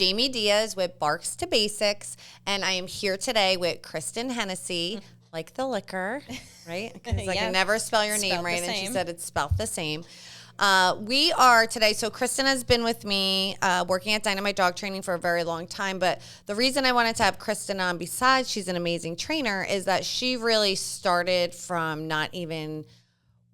Jamie Diaz with Barks to Basics, and I am here today with Kristen Hennessey, like the liquor, right? Because I can never spell your name right, and she said it's spelled the same. We are today, so Kristen has been with me working at Dynamite Dog Training for a very long time, but the reason I wanted to have Kristen on, besides she's an amazing trainer, is that she really started from not even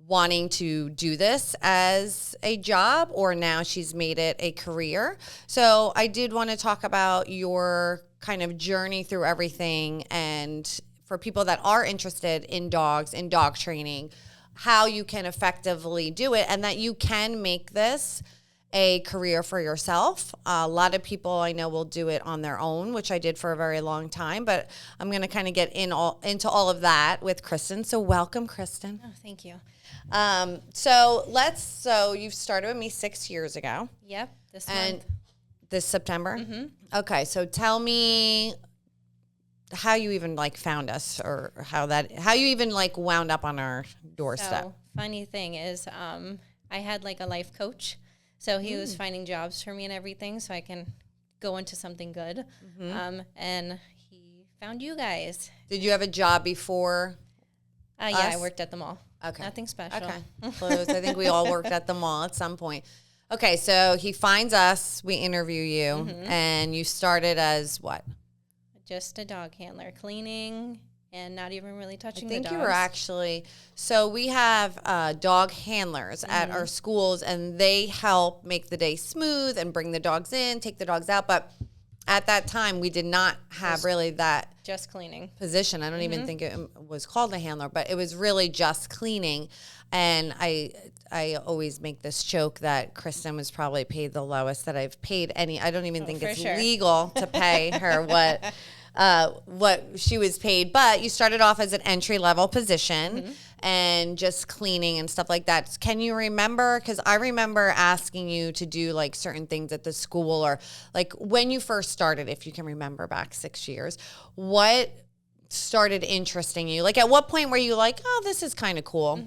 wanting to do this as a job, or now she's made it a career. So I did want to talk about your kind of journey through everything, and for people that are interested in dogs, in dog training, how you can effectively do it, and that you can make this a career for yourself. A lot of people I know will do it on their own, which I did for a very long time, but I'm going to kind of get into all of that with Kristen. So welcome, Kristen. Oh, thank you. So you've started with me 6 years ago. Yep, this month. This September? Mm-hmm. Okay, so tell me how you even found us, or how you even wound up on our doorstep. So funny thing is, I had a life coach, so he was finding jobs for me and everything, so I can go into something good. Mm-hmm. And he found you guys. Did you have a job before? Yeah, I worked at the mall. Okay. Nothing special. Okay. Close. I think we all worked at the mall at some point. Okay, so he finds us, we interview you, and you started as what? Just a dog handler, cleaning and not even really touching the dogs. I think you were actually, so we have dog handlers at our schools, and they help make the day smooth and bring the dogs in, take the dogs out, but at that time, we did not have really that just cleaning position. I don't even think it was called a handler, but it was really just cleaning. And I always make this joke that Kristen was probably paid the lowest that I've paid any. I don't even think it's legal to pay her what she was paid. But you started off as an entry-level position and just cleaning and stuff like that. Can you remember? Because I remember asking you to do certain things at the school, or when you first started, if you can remember back 6 years, what started interesting you? At what point were you oh, this is kind of cool?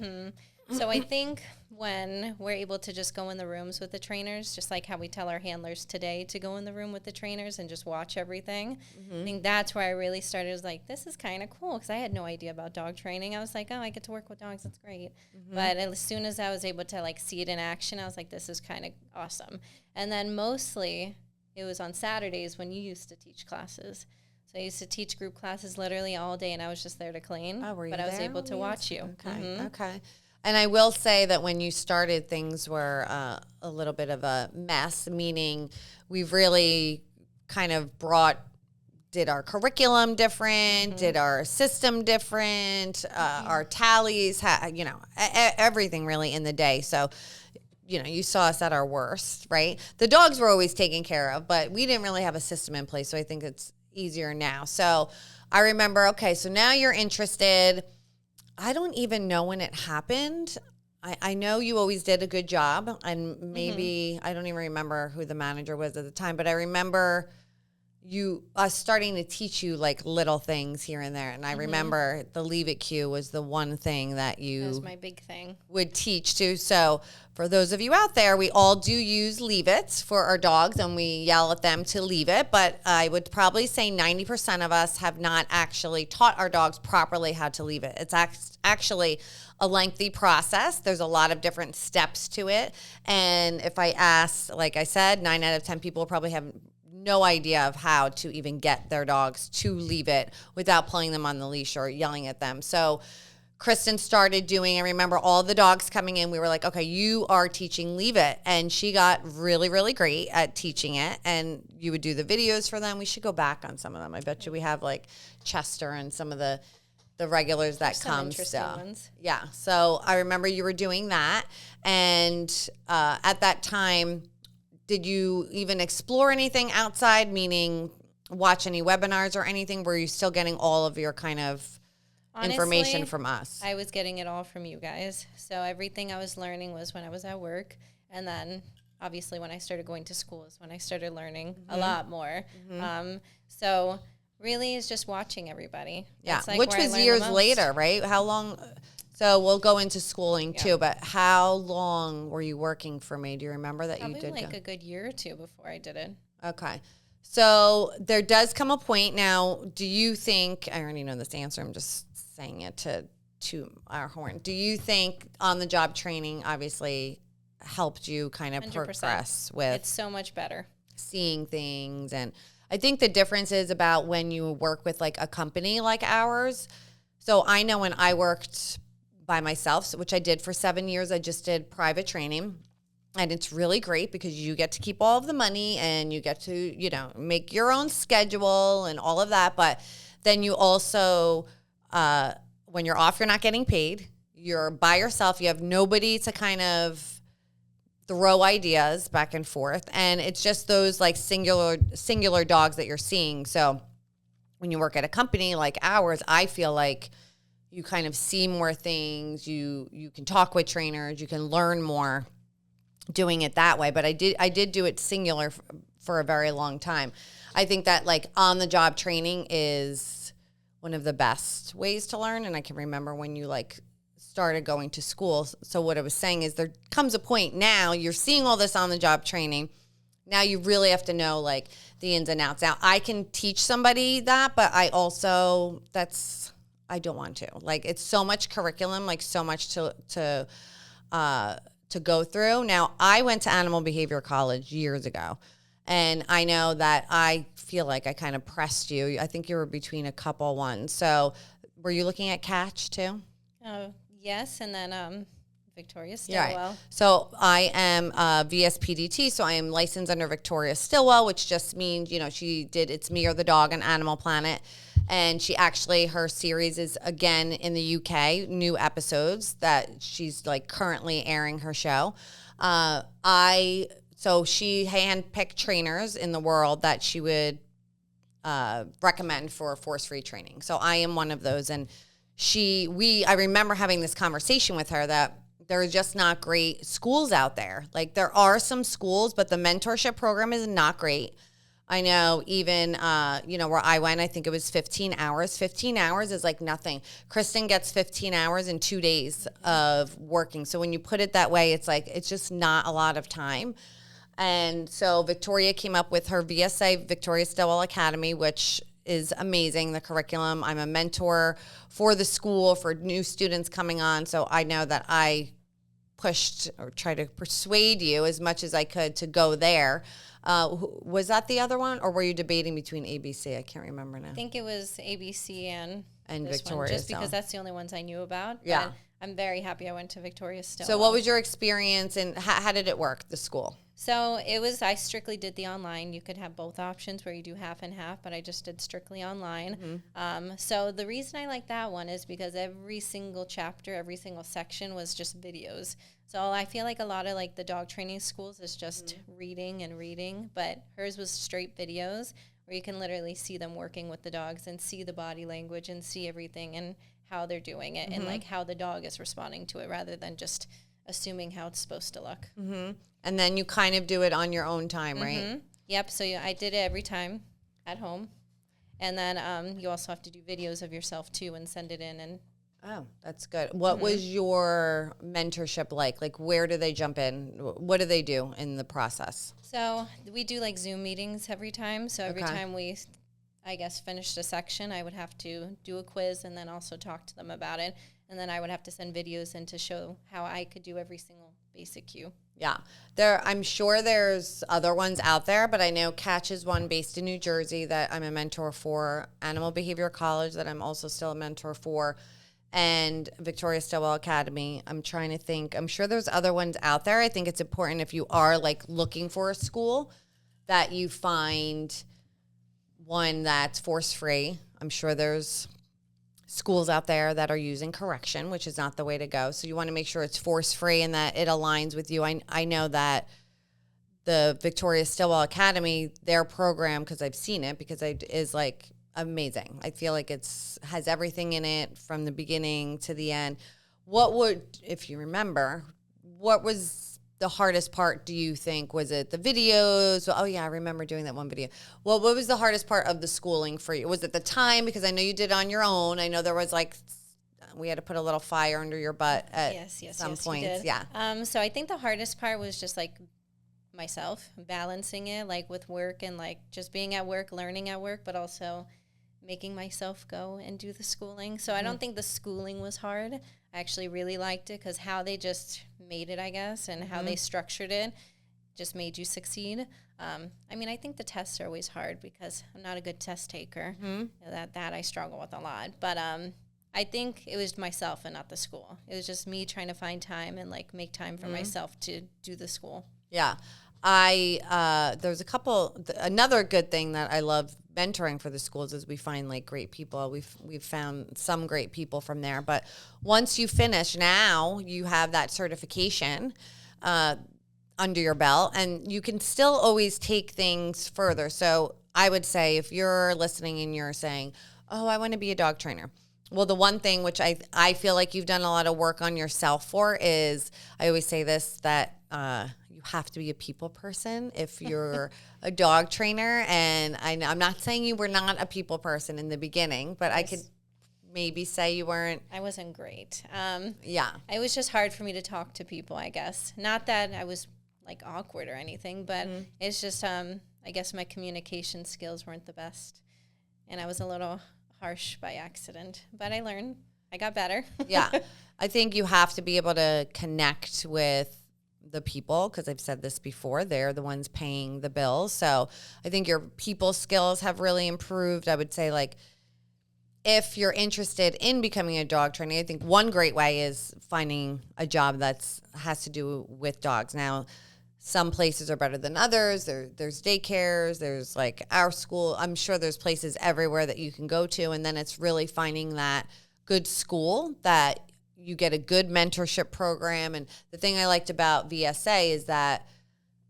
So I think when we're able to just go in the rooms with the trainers, just like how we tell our handlers today to go in the room with the trainers and just watch everything, I think that's where I really started. Was this is kind of cool, because I had no idea about dog training. I was oh, I get to work with dogs. That's great. But as soon as I was able to see it in action, I was this is kind of awesome. And then mostly it was on Saturdays when you used to teach classes. So I used to teach group classes literally all day, and I was just there to clean. Oh, were you but I was there? able to watch you. Okay, okay. And I will say that when you started, things were a little bit of a mess, meaning we've really kind of did our curriculum different, did our system different, our tallies, everything really in the day. So, you saw us at our worst, right? The dogs were always taken care of, but we didn't really have a system in place. So I think it's easier now. So I remember, okay, so now you're interested. I don't even know when it happened. I know you always did a good job, and maybe I don't even remember who the manager was at the time, but I remember us starting to teach you little things here and there. And I remember the Leave It cue was the one thing that that was my big thing, would teach to. So for those of you out there, we all do use Leave It's for our dogs, and we yell at them to leave it. But I would probably say 90% of us have not actually taught our dogs properly how to leave it. It's actually a lengthy process. There's a lot of different steps to it. And if I ask, like I said, 9 out of 10 people probably have no idea of how to even get their dogs to leave it without pulling them on the leash or yelling at them. So Kristen started doing, I remember all the dogs coming in, we were like, okay, you are teaching Leave It. And she got really, really great at teaching it. And you would do the videos for them. We should go back on some of them. I bet you we have Chester and some of the regulars that come still. Ones. Yeah. So I remember you were doing that. And at that time, did you even explore anything outside, meaning watch any webinars or anything? Were you still getting all of your kind of information from us? I was getting it all from you guys. So everything I was learning was when I was at work. And then obviously when I started going to school is when I started learning a lot more. So really it's just watching everybody. Yeah, which was years later, right? How long? So we'll go into schooling too, but how long were you working for me? Do you remember that Probably you did? Probably a good year or two before I did it. Okay. So there does come a point now, do you think, I already know this answer, I'm just saying it to our horn. Do you think on-the-job training obviously helped you kind of 100%. progress with It's so much better. seeing things? And I think the difference is about when you work with like a company like ours. So I know when I worked by myself, which I did for 7 years, I just did private training. And it's really great because you get to keep all of the money and you get to, make your own schedule and all of that. But then you also, when you're off, you're not getting paid. You're by yourself. You have nobody to kind of throw ideas back and forth. And it's just those like singular dogs that you're seeing. So when you work at a company like ours, I feel like you kind of see more things. You can talk with trainers. You can learn more doing it that way. But I did do it singular for a very long time. I think that like on-the-job training is one of the best ways to learn. And I can remember when you like started going to school. So what I was saying is there comes a point now you're seeing all this on-the-job training. Now you really have to know like the ins and outs. Now I can teach somebody that, but I don't want to. Like it's so much curriculum, like so much to go through. Now I went to animal behavior college years ago, and I know that I feel like I kind of pressed you. I think you were between a couple ones. So were you looking at catch too? Yes, and then Victoria Stillwell. Right. So I am VSPDT, so I am licensed under Victoria Stillwell, which just means, she did It's Me or the Dog on Animal Planet. And her series is again in the UK, new episodes that she's like currently airing her show. So she handpicked trainers in the world that she would recommend for force-free training. So I am one of those. And I remember having this conversation with her that there are just not great schools out there. Like there are some schools, but the mentorship program is not great. I know even, where I went, I think it was 15 hours. 15 hours is like nothing. Kristen gets 15 hours in 2 days of working. So when you put it that way, it's like, it's just not a lot of time. And so Victoria came up with her VSA, Victoria Stillwell Academy, which is amazing, the curriculum. I'm a mentor for the school, for new students coming on. So I know that I pushed or tried to persuade you as much as I could to go there. Was that the other one, or were you debating between ABC? I can't remember now. I think it was ABC and this Victoria, one, just because that's the only ones I knew about. Yeah. But I'm very happy I went to Victoria Stillwell. So what was your experience, and how did it work, the school? So I strictly did the online. You could have both options where you do half and half, but I just did strictly online. Mm-hmm. So the reason I like that one is because every single chapter, every single section was just videos. So I feel like a lot of like the dog training schools is just reading and reading, but hers was straight videos where you can literally see them working with the dogs and see the body language and see everything and how they're doing it and like how the dog is responding to it rather than just assuming how it's supposed to look. Mm-hmm. And then you kind of do it on your own time, right? Yep. So I did it every time at home. And then you also have to do videos of yourself too and send it in. And oh, that's good. What was your mentorship like? Like, where do they jump in? What do they do in the process? So we do like Zoom meetings every time. So every time we, I guess, finished a section, I would have to do a quiz and then also talk to them about it. And then I would have to send videos in to show how I could do every single basic cue. Yeah. I'm sure there's other ones out there, but I know Catch is one based in New Jersey that I'm a mentor for, Animal Behavior College that I'm also still a mentor for, and Victoria Stillwell Academy. I'm trying to think. I'm sure there's other ones out there. I think it's important if you are like looking for a school that you find one that's force-free. I'm sure there's schools out there that are using correction, which is not the way to go. So you want to make sure it's force-free and that it aligns with you. I know that the Victoria Stillwell Academy, their program, because I've seen it, because is like amazing. I feel like has everything in it from the beginning to the end. If you remember, what was the hardest part, do you think? Was it the videos? Oh, yeah, I remember doing that one video. Well, what was the hardest part of the schooling for you? Was it the time? Because I know you did it on your own. I know there was like, we had to put a little fire under your butt at some points. Yeah. So I think the hardest part was just like myself, balancing it like with work and like just being at work, learning at work, but also making myself go and do the schooling. So I don't think the schooling was hard. I actually really liked it because how they just made it, I guess, and how they structured it just made you succeed. I mean, I think the tests are always hard because I'm not a good test taker. You know, that I struggle with a lot. But I think it was myself and not the school. It was just me trying to find time and like make time for myself to do the school. Yeah. There's another good thing that I love mentoring for the schools is we find like great people. We've found some great people from there. But once you finish, now you have that certification under your belt, and you can still always take things further. So I would say if you're listening and you're saying, oh, I want to be a dog trainer. Well, the one thing which I feel like you've done a lot of work on yourself for is, I always say this, that you have to be a people person if you're a dog trainer. And I'm not saying you were not a people person in the beginning, but I could maybe say you weren't. I wasn't great. Yeah. It was just hard for me to talk to people, I guess. Not that I was like awkward or anything, but it's just, I guess my communication skills weren't the best. And I was a little harsh by accident, but I learned. I got better. Yeah. I think you have to be able to connect with the people, because I've said this before, they're the ones paying the bills. So I think your people skills have really improved. I would say, like, if you're interested in becoming a dog trainer, I think one great way is finding a job has to do with dogs. Now, some places are better than others. There's daycares. There's like our school. I'm sure there's places everywhere that you can go to. And then it's really finding that good school that you get a good mentorship program. And the thing I liked about VSA is that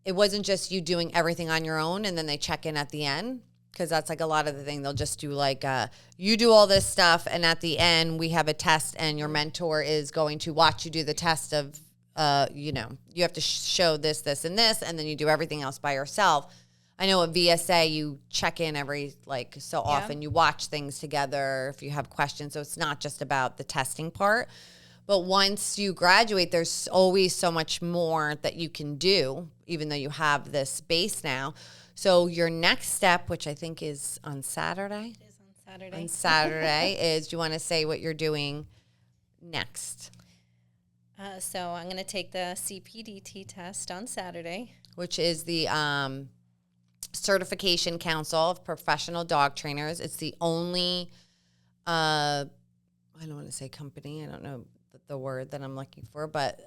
it wasn't just you doing everything on your own and then they check in at the end. Because that's like a lot of the thing. They'll just do like, you do all this stuff, and at the end we have a test, and your mentor is going to watch you do the test of, you have to show this, this, and this, and then you do everything else by yourself. I know at VSA you check in every so often. You watch things together if you have questions. So it's not just about the testing part. But once you graduate, there's always so much more that you can do, even though you have this base now. So your next step, which I think is on Saturday. It is on Saturday. On Saturday is, do you want to say what you're doing next? So I'm going to take the CPDT test on Saturday. Which is the Certification Council of Professional Dog Trainers. It's the only, I don't want to say company. I don't know the word that I'm looking for, but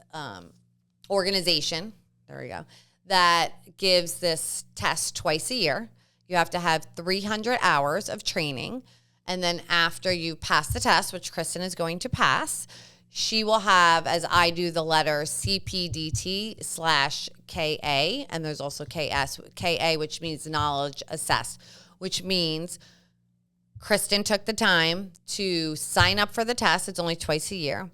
organization. There we go. That gives this test twice a year. You have to have 300 hours of training. And then after you pass the test, which Kristen is going to pass, she will have, as I do, the letters CPDT/KA. And there's also KA, which means knowledge assessed, which means Kristen took the time to sign up for the test. It's only twice a year.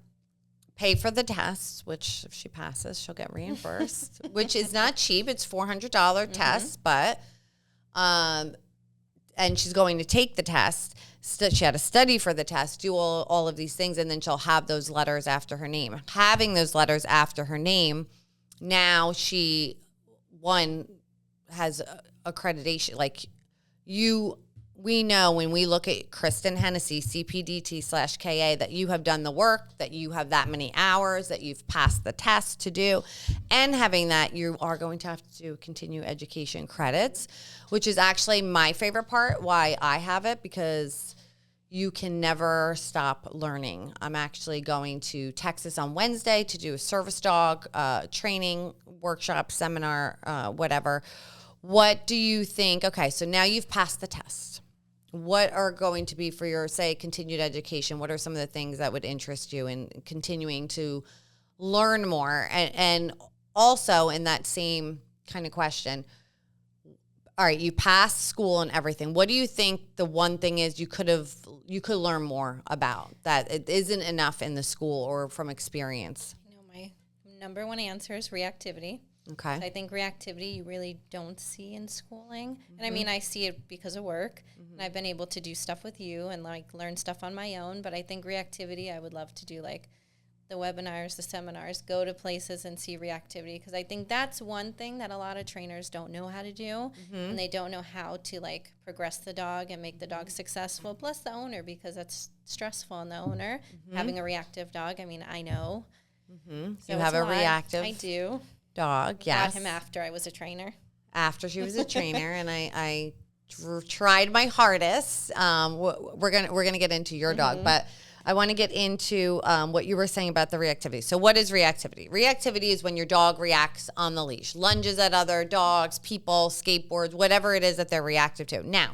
Pay for the test, which if she passes, she'll get reimbursed, which is not cheap. It's $400 test, but, and she's going to take the test. She had to study for the test, do all of these things, and then she'll have those letters after her name. Having those letters after her name, now she, has accreditation. Like we know when we look at Kristen Hennessey, CPDT/KA, that you have done the work, that you have that many hours, that you've passed the test to do. And having that, you are going to have to continue education credits, which is actually my favorite part, why I have it, because you can never stop learning. I'm actually going to Texas on Wednesday to do a service dog training workshop, seminar, whatever. What do you think? Okay, so now you've passed the test. What are going to be for your, say, continued education? What are some of the things that would interest you in continuing to learn more? And also in that same kind of question, all right, you passed school and everything. What do you think the one thing is you could learn more about that it isn't enough in the school or from experience? My number one answer is reactivity. Okay. So I think reactivity you really don't see in schooling. And I mean, I see it because of work. And I've been able to do stuff with you and like learn stuff on my own. But I think reactivity, I would love to do like the webinars, the seminars, go to places and see reactivity, because I think that's one thing that a lot of trainers don't know how to do, and they don't know how to like progress the dog and make the dog successful, plus the owner, because that's stressful on the owner having a reactive dog. I mean, I know. So You have a reactive I do. dog, yes. Got him after I was a trainer. After she was a trainer, and I tried my hardest. We're gonna get into your dog, but I want to get into what you were saying about the reactivity. So what is reactivity? Reactivity is when your dog reacts on the leash, lunges at other dogs, people, skateboards, whatever it is that they're reactive to. Now,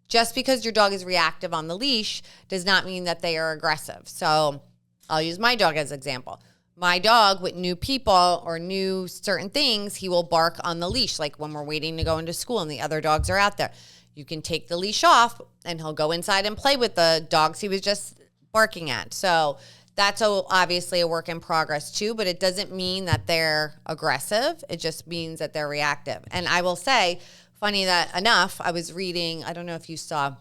just because your dog is reactive on the leash does not mean that they are aggressive. So I'll use my dog as an example. My dog, with new people or new certain things, he will bark on the leash, like when we're waiting to go into school and the other dogs are out there. You can take the leash off and he'll go inside and play with the dogs he was just barking at. So that's obviously a work in progress too, but it doesn't mean that they're aggressive. It just means that they're reactive. And I will say, funny that enough, I was reading, I don't know if you saw,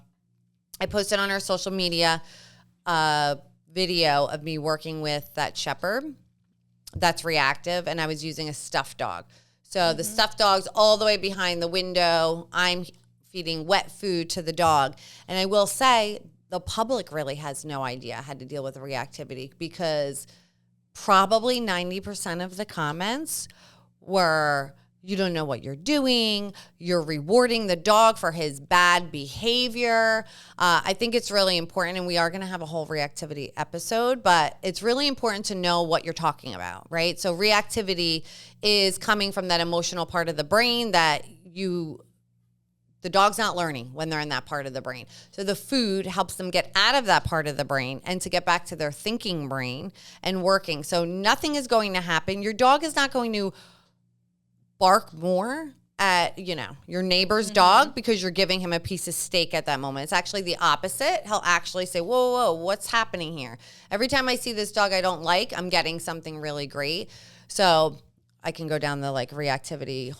I posted on our social media video of me working with that shepherd that's reactive, and I was using a stuffed dog. So the stuffed dog's all the way behind the window. I'm feeding wet food to the dog. And I will say, the public really has no idea how to deal with reactivity, because probably 90% of the comments were, you don't know what you're doing, you're rewarding the dog for his bad behavior. I think it's really important, and we are going to have a whole reactivity episode, but it's really important to know what you're talking about, right? So reactivity is coming from that emotional part of the brain that the dog's not learning when they're in that part of the brain. So the food helps them get out of that part of the brain and to get back to their thinking brain and working. So nothing is going to happen. Your dog is not going to bark more at, your neighbor's dog because you're giving him a piece of steak at that moment. It's actually the opposite. He'll actually say, whoa, what's happening here? Every time I see this dog I don't like, I'm getting something really great. So I can go down the reactivity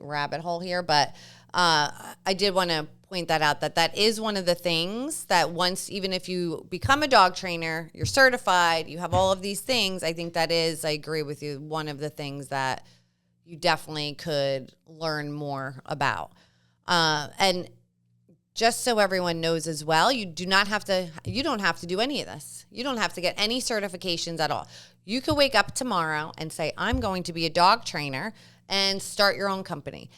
rabbit hole here, but I did want to point that out, that is one of the things that once, even if you become a dog trainer, you're certified, you have all of these things, I think that is, I agree with you, one of the things that you definitely could learn more about. And just so everyone knows as well, you don't have to do any of this. You don't have to get any certifications at all. You could wake up tomorrow and say, I'm going to be a dog trainer, and start your own company.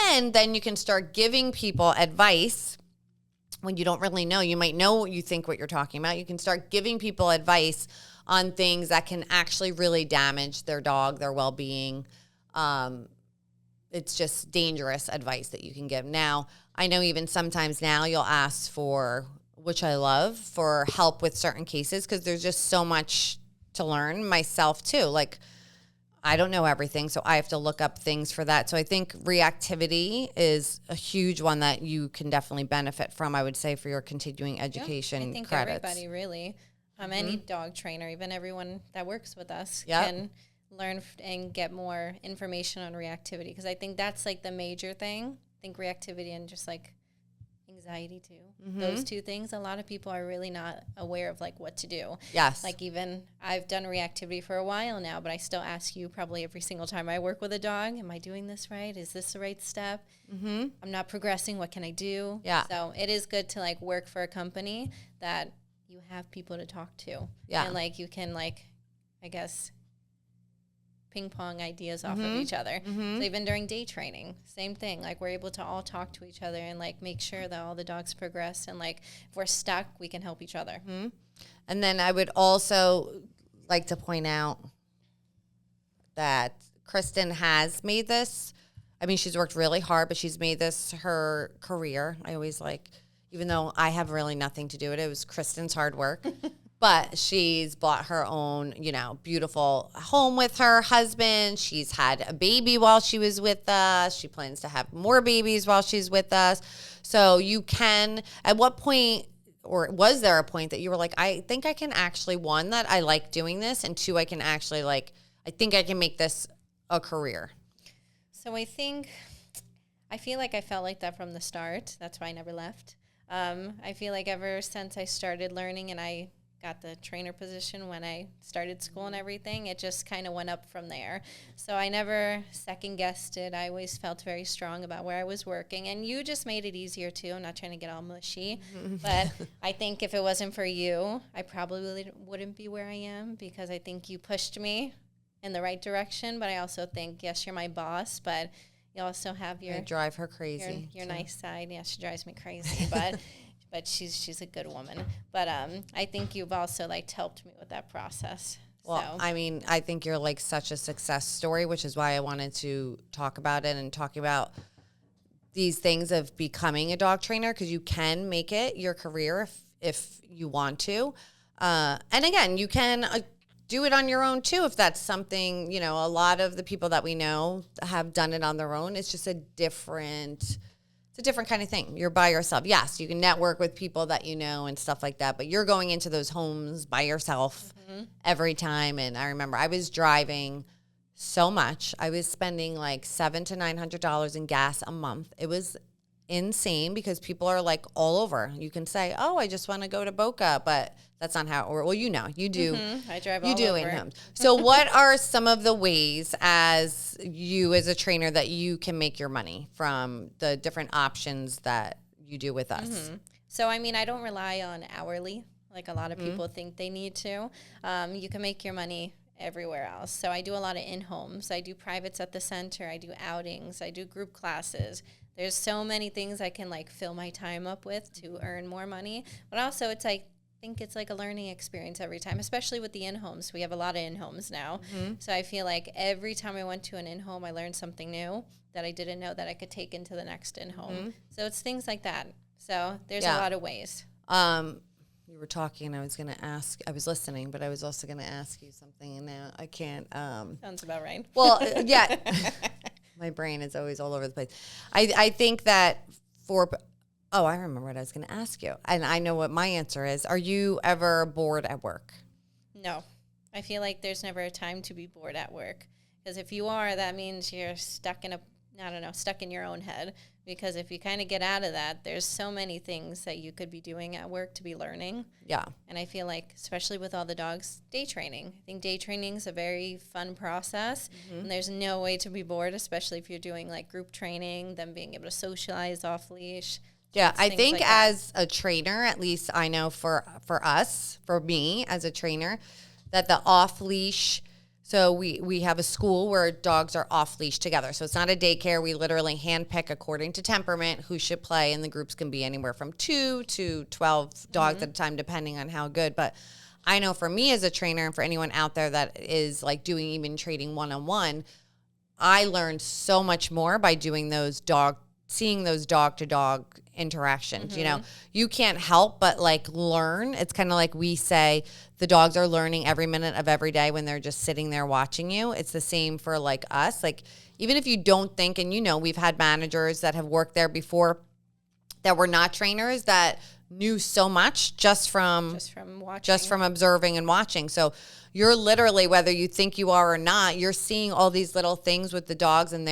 And then you can start giving people advice when you don't really know. You might know what you think what you're talking about. You can start giving people advice on things that can actually really damage their dog, their well-being. It's just dangerous advice that you can give. Now, I know even sometimes now you'll ask for, which I love, for help with certain cases, because there's just so much to learn myself too. I don't know everything, so I have to look up things for that. So I think reactivity is a huge one that you can definitely benefit from, I would say, for your continuing education credits. I think everybody really, any dog trainer, even everyone that works with us, can learn and get more information on reactivity, because I think that's the major thing. I think reactivity and just anxiety too. Those two things, a lot of people are really not aware of what to do. Yes. Even I've done reactivity for a while now, but I still ask you probably every single time I work with a dog, am I doing this right? Is this the right step? I'm not progressing. What can I do? Yeah. So it is good to work for a company that you have people to talk to. Yeah. And you can I guess ping pong ideas off of each other. So even during day training, same thing. We're able to all talk to each other and make sure that all the dogs progress, and if we're stuck, we can help each other. And then I would also like to point out that Kristen has made this. I mean, she's worked really hard, but she's made this her career. I always even though I have really nothing to do with it, it was Kristen's hard work. But she's bought her own, beautiful home with her husband. She's had a baby while she was with us. She plans to have more babies while she's with us. So you can, at what point, or was there a point that you were I think I can actually, one, that I like doing this, and two, I can actually I think I can make this a career? So I feel I felt like that from the start. That's why I never left. I feel ever since I started learning and I got the trainer position when I started school and everything. It just kind of went up from there. So I never second guessed it. I always felt very strong about where I was working. And you just made it easier too. I'm not trying to get all mushy, but I think if it wasn't for you, I probably wouldn't be where I am, because I think you pushed me in the right direction. But I also think, yes, you're my boss, but you also have your... I drive her crazy. Your nice side. Yeah, she drives me crazy, but... But she's a good woman. But I think you've also like helped me with that process. Well, so. I mean, I think you're like such a success story, which is why I wanted to talk about it and talking about these things of becoming a dog trainer, because you can make it your career if you want to. And again, you can do it on your own too, if that's something, you know, a lot of the people that we know have done it on their own. It's just a different kind of thing. You're by yourself. Yes, you can network with people that you know and stuff like that, but you're going into those homes by yourself every time. And I remember I was driving so much. I was spending like $700 to $900 in gas a month. It was insane, because people are like all over. You can say, "Oh, I just want to go to Boca," but that's not how it works. Well, you know, you do. I drive you all do over. in homes. So what are some of the ways as you as a trainer that you can make your money from the different options that you do with us? So, I mean, I don't rely on hourly like a lot of people think they need to. You can make your money everywhere else. So I do a lot of in-homes. I do privates at the center. I do outings. I do group classes. There's so many things I can like fill my time up with to earn more money. But also it's like, I think it's like a learning experience every time, especially with the in-homes. We have a lot of in-homes now. So I feel like every time I went to an in-home, I learned something new that I didn't know that I could take into the next in-home. So it's things like that. So there's a lot of ways. You were talking, and I was going to ask, I was listening, but I was also going to ask you something, and now I can't. Sounds about right. Well, yeah. My brain is always all over the place. I think that I remember what I was going to ask you. And I know what my answer is. Are you ever bored at work? No. I feel like there's never a time to be bored at work. Because if you are, that means you're stuck in your own head. Because if you kind of get out of that, there's so many things that you could be doing at work to be learning. Yeah. And I feel like, especially with all the dogs, day training. I think day training is a very fun process. And there's no way to be bored, especially if you're doing like group training, them being able to socialize off leash. Yeah, I think like as a trainer, at least I know for me as a trainer, that the off leash. So we have a school where dogs are off leash together. So it's not a daycare. We literally handpick according to temperament who should play, and the groups can be anywhere from 2 to 12 dogs at a time, depending on how good. But I know for me as a trainer, and for anyone out there that is like doing even trading one-on-one, I learned so much more by doing seeing those dog to dog interactions. You know, you can't help but like learn. It's kind of like we say the dogs are learning every minute of every day when they're just sitting there watching you. It's the same for like us. Like, even if you don't think, and you know, we've had managers that have worked there before that were not trainers that knew so much just from observing and watching. So you're literally, whether you think you are or not, you're seeing all these little things with the dogs and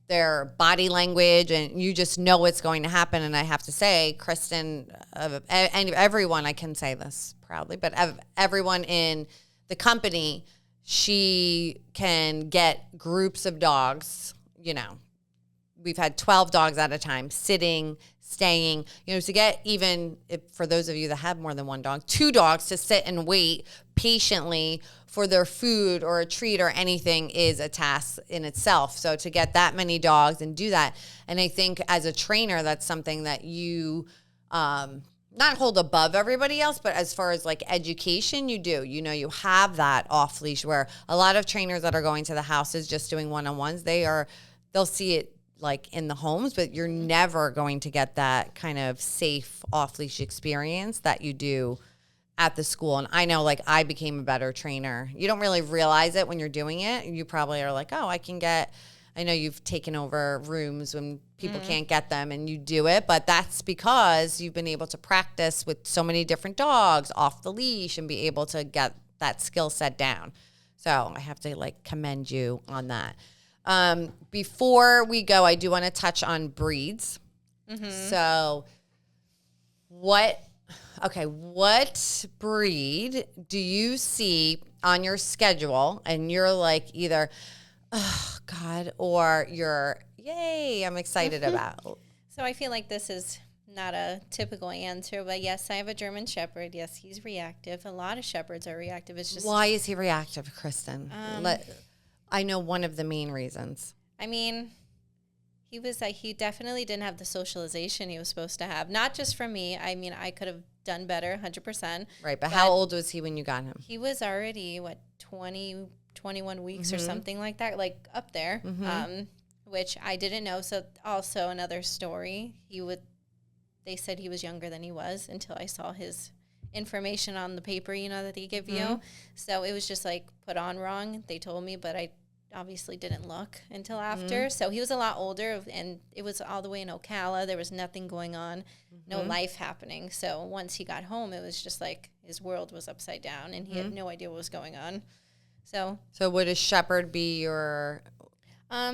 their body language, and you just know what's going to happen. And I have to say, Kristen, and everyone, I can say this proudly, but everyone in the company, she can get groups of dogs, you know, we've had 12 dogs at a time sitting, staying, you know, to get even, if, for those of you that have more than one dog, 2 dogs to sit and wait patiently for their food or a treat or anything is a task in itself. So to get that many dogs and do that, and I think as a trainer, that's something that you not hold above everybody else, but as far as like education, you do. You know, you have that off leash where a lot of trainers that are going to the houses just doing one-on-ones, they'll see it like in the homes, but you're never going to get that kind of safe off leash experience that you do at the school. And I know, like, I became a better trainer. You don't really realize it when you're doing it. You probably are like, oh, I know you've taken over rooms when people can't get them and you do it, but that's because you've been able to practice with so many different dogs off the leash and be able to get that skill set down. So I have to like commend you on that. Before we go, I do want to touch on breeds. So what Okay, what breed do you see on your schedule and you're like either, oh God, or you're, yay, I'm excited about? So I feel like this is not a typical answer, but yes, I have a German Shepherd. Yes, he's reactive. A lot of Shepherds are reactive. It's just Why is he reactive, Kristen? I know one of the main reasons. I mean, he definitely didn't have the socialization he was supposed to have. Not just from me. I mean, I could have done better, 100%. Right, but how old was he when you got him? He was already, 21 weeks or something like that, like up there, which I didn't know. So also another story, they said he was younger than he was until I saw his information on the paper, that they give you. So it was just like put on wrong. They told me, but I obviously didn't look until after. So he was a lot older, and it was all the way in Ocala. There was nothing going on, no life happening. So once he got home, it was just like his world was upside down, and he had no idea what was going on. So would a shepherd be your?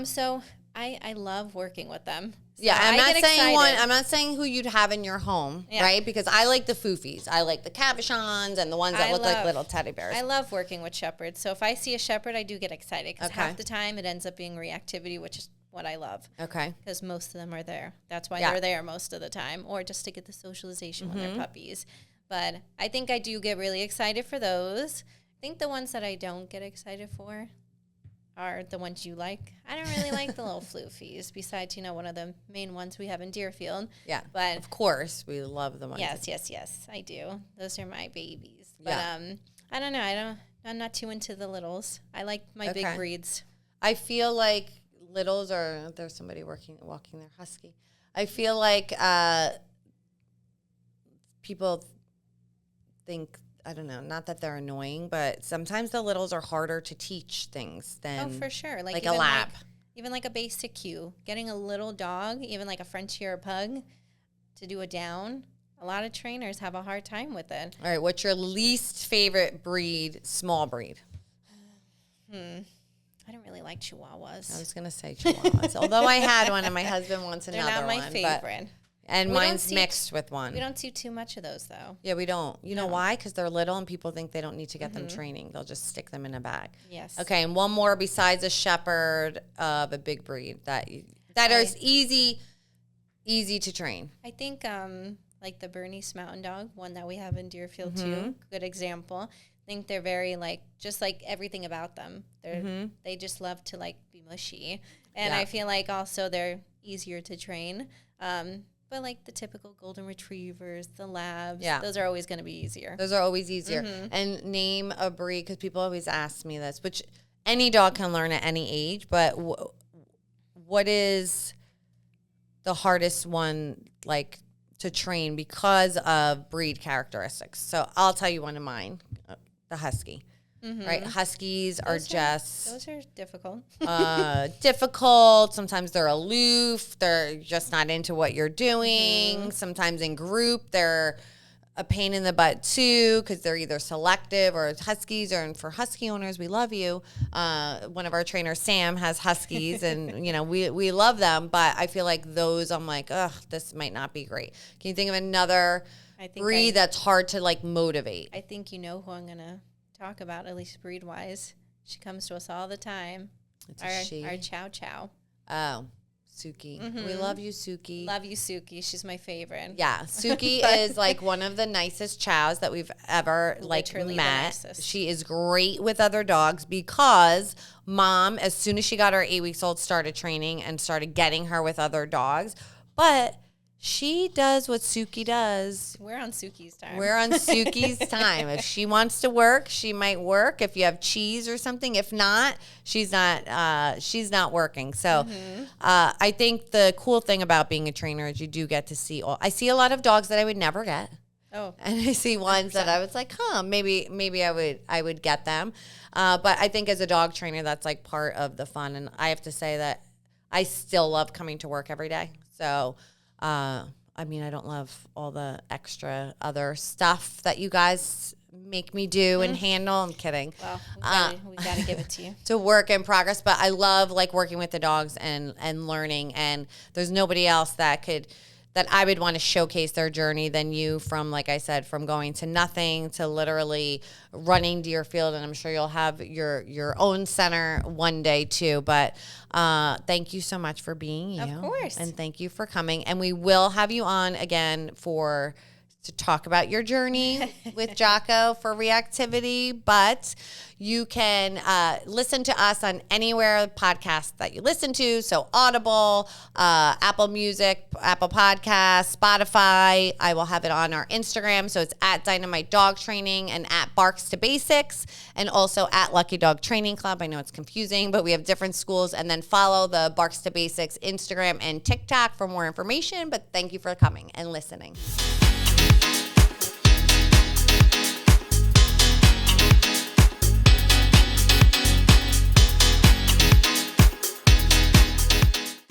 So I love working with them. So Yeah, I'm not saying excited. I'm not saying who you'd have in your home, right? Because I like the foofies. I like the cabochons and the ones that look like little teddy bears. I love working with shepherds. So if I see a shepherd, I do get excited because half the time it ends up being reactivity, which is what I love. Okay. Because most of them are there. That's why they're there most of the time, or just to get the socialization when they're puppies. But I think I do get really excited for those. I think the ones that I don't get excited for are the ones you like. I don't really like the little floofies, besides, one of the main ones we have in Deerfield. Yeah, but of course, we love the ones. Yes, I do. Those are my babies. But I don't know. I'm not too into the littles. I like my big breeds. I feel like littles are, there's somebody walking their husky. I feel like people think, I don't know, not that they're annoying, but sometimes the littles are harder to teach things than for sure. Like a lap. Even like a basic cue. Getting a little dog, even like a Frenchie or a pug, to do a down, a lot of trainers have a hard time with it. All right, what's your least favorite breed, small breed? I don't really like Chihuahuas. I was going to say Chihuahuas, although I had one and my husband wants another one. They're not my favorite. And mine's mixed with one. We don't see too much of those, though. Yeah, we don't. You know why? Because they're little and people think they don't need to get them training. They'll just stick them in a bag. Yes. Okay, and one more besides a shepherd of a big breed that is easy to train. I think like the Bernese Mountain Dog, one that we have in Deerfield too, good example. I think they're very just like everything about them. They just love to be mushy. And I feel like also they're easier to train. But like the typical golden retrievers, the labs, those are always going to be easier. Those are always easier. And name a breed, because people always ask me this, which any dog can learn at any age, but what is the hardest one to train because of breed characteristics? So I'll tell you one of mine, the husky. Right, huskies those are difficult. Difficult. Sometimes they're aloof. They're just not into what you're doing. Sometimes in group, they're a pain in the butt too, because they're either selective or huskies. And for husky owners, we love you. One of our trainers, Sam, has huskies, and we love them. But I feel like those, I'm like, ugh, this might not be great. Can you think of another breed that's hard to motivate? I think you know who I'm gonna talk about, at least breed wise. She comes to us all the time. It's our Chow Chow. Oh, Suki. We love you, Suki. Love you, Suki. She's my favorite. Yeah, Suki is one of the nicest chows that we've ever Literally met. She is great with other dogs because Mom, as soon as she got her 8 weeks old, started training and started getting her with other dogs. But she does what Suki does. We're on Suki's time. We're on Suki's time. If she wants to work, she might work. If you have cheese or something, if not, she's not working. So I think the cool thing about being a trainer is you do get to see I see a lot of dogs that I would never get. Oh. And I see ones 100%. That I was like, maybe I would get them. But I think as a dog trainer, that's part of the fun. And I have to say that I still love coming to work every day. So I don't love all the extra other stuff that you guys make me do and handle. I'm kidding. Well, we got to give it to you. It's a work in progress, but I love working with the dogs and learning. And there's nobody else that that I would want to showcase their journey than you, from, like I said, from going to nothing to literally running Deerfield. And I'm sure you'll have your own center one day too. But thank you so much for being you. Of course. And thank you for coming. And we will have you on again to talk about your journey with Jocko for reactivity, but you can listen to us on anywhere podcast that you listen to. So Audible, Apple Music, Apple Podcasts, Spotify. I will have it on our Instagram. So it's at Dynamite Dog Training and at Barks to Basics, and also at Lucky Dog Training Club. I know it's confusing, but we have different schools. And then follow the Barks to Basics Instagram and TikTok for more information. But thank you for coming and listening.